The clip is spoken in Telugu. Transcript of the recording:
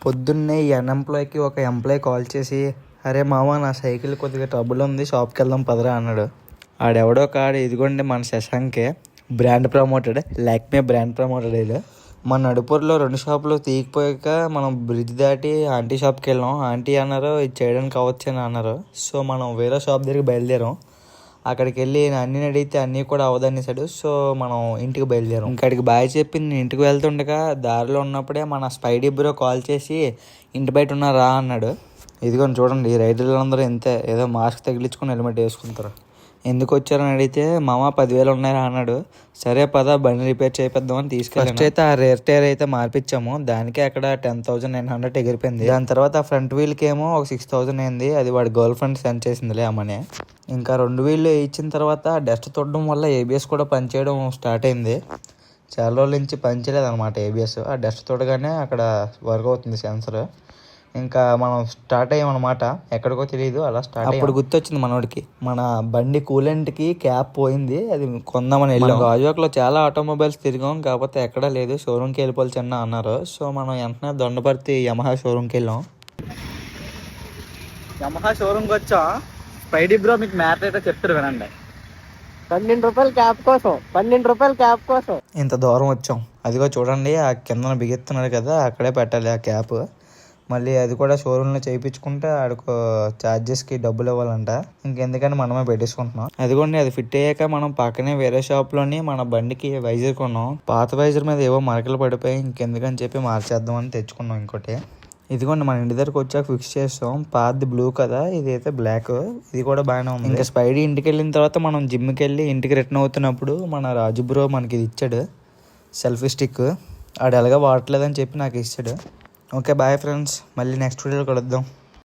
పొద్దున్నే ఈ అన్ఎంప్లాయ్కి ఒక ఎంప్లాయ్ కాల్ చేసి, అరే మామ నా సైకిల్ కొద్దిగా ట్రబుల్ ఉంది, షాప్కి వెళ్దాం పదరా అన్నాడు. ఆడెవడో కాడు, ఇదిగోండి మన శశాంకే, brand promoted, Lakme brand promoted. ఇది మన నడుపూరులో 2 షాపులు తీయకపోయాక మనం బ్రిడ్జ్ దాటి ఆంటీ షాప్కి వెళ్ళాం. ఆంటీ అన్నారు ఇది చేయడానికి అవ్వచ్చు అని అన్నారు. సో మనం వేరే షాప్ దగ్గరికి బయలుదేరాం. అక్కడికి వెళ్ళి అన్నీ అడిగితే అన్నీ కూడా అవ్వదనేసాడు. సో మనం ఇంటికి బయలుదేరాం. ఇంకడికి బాయ్ చెప్పి నేను ఇంటికి వెళ్తుండగా దారిలో ఉన్నప్పుడే మన స్పైడీ బ్రో కాల్ చేసి ఇంటి బయట ఉన్నారా అన్నాడు. ఇదిగోని చూడండి, ఈ రైడర్లందరూ ఇంతే, ఏదో మాస్క్ తగిలించుకొని హెల్మెట్ వేసుకుంటారు. ఎందుకు వచ్చారని అడిగితే మామ 10,000 ఉన్నాయా అన్నాడు. సరే పద బండి రిపేర్ చేపిద్దామని తీసుకెళ్ళి ఫస్ట్ అయితే ఆ రేర్ టైర్ అయితే మార్పించాము. దానికి అక్కడ 10,900 ఎగిరిపోయింది. దాని తర్వాత ఆ ఫ్రంట్ వీల్కి ఏమో ఒక 6,000 అయింది. అది వాడి గర్ల్ ఫ్రెండ్ సెండ్ చేసిందిలే అమ్మనే. ఇంకా 2 వీళ్ళు ఇచ్చిన తర్వాత డస్ట్ తొడడం వల్ల ఏబిఎస్ కూడా పనిచేయడం స్టార్ట్ అయింది. చాలా రోజుల నుంచి పనిచేయలేదు అనమాట ఏబిఎస్. ఆ డస్ట్ తొడగానే అక్కడ వర్క్ అవుతుంది సెన్సర్. ఇంకా మనం స్టార్ట్ అయ్యామన్నమాట. ఎక్కడికో తెలియదు, అలా స్టార్ట్ అప్పుడు గుర్తొచ్చింది మనోడికి, మన బండి కూలెంట్కి క్యాప్ పోయింది, అది కొందామని వెళ్ళాం. గాజువాకలో చాలా ఆటోమొబైల్స్ తిరిగాం, కాకపోతే ఎక్కడా లేదు. షోరూమ్కి వెళ్ళిపోవాలి చిన్న అన్నారు. సో మనం వెంటనే దొండపర్తి యమహా షోరూమ్కి వెళ్ళాం. యమహా షోరూమ్కి వచ్చాం. స్పైడీ బ్రో మీకు మ్యాటర్ అయితే చెప్తారు వినండి. 12 రూపాయల క్యాప్ కోసం, 12 రూపాయల క్యాప్ కోసం ఇంత దూరం వచ్చాం. అదిగో చూడండి, ఆ కింద బిగెత్తున్నారు కదా, అక్కడే పెట్టాలి ఆ క్యాప్. మళ్ళీ అది కూడా షోరూంలో చేయించుకుంటే ఆడికో ఛార్జెస్కి డబ్బులు ఇవ్వాలంట. ఇంకెందుకని మనమే పెట్టేసుకుంటున్నాం. అదిగోండి, అది ఫిట్ అయ్యాక మనం పక్కనే వేరే షాప్లోని మన బండికి వైజర్ కొన్నాం. పాత వైజర్ మీద ఏవో మరకలు పడిపోయి ఇంకెందుకని చెప్పి మార్చేద్దామని తెచ్చుకున్నాం ఇంకోటి. ఇదిగోండి మన ఇంటి దగ్గరకు వచ్చాక ఫిక్స్ చేస్తాం. పాతది బ్లూ కదా, ఇది అయితే బ్లాక్. ఇది కూడా బాగానే ఉంది. ఇంకా స్పైడీ ఇంటికి వెళ్ళిన తర్వాత మనం జిమ్కి వెళ్ళి ఇంటికి రిటర్న్ అవుతున్నప్పుడు మన రాజు బ్రో మనకి ఇది ఇచ్చాడు, సెల్ఫీ స్టిక్. ఆడు ఎలాగా వాడట్లేదని చెప్పి నాకు ఇచ్చాడు. ఓకే బాయ్ ఫ్రెండ్స్, మళ్ళీ నెక్స్ట్ వీడియోలో కలుద్దాం.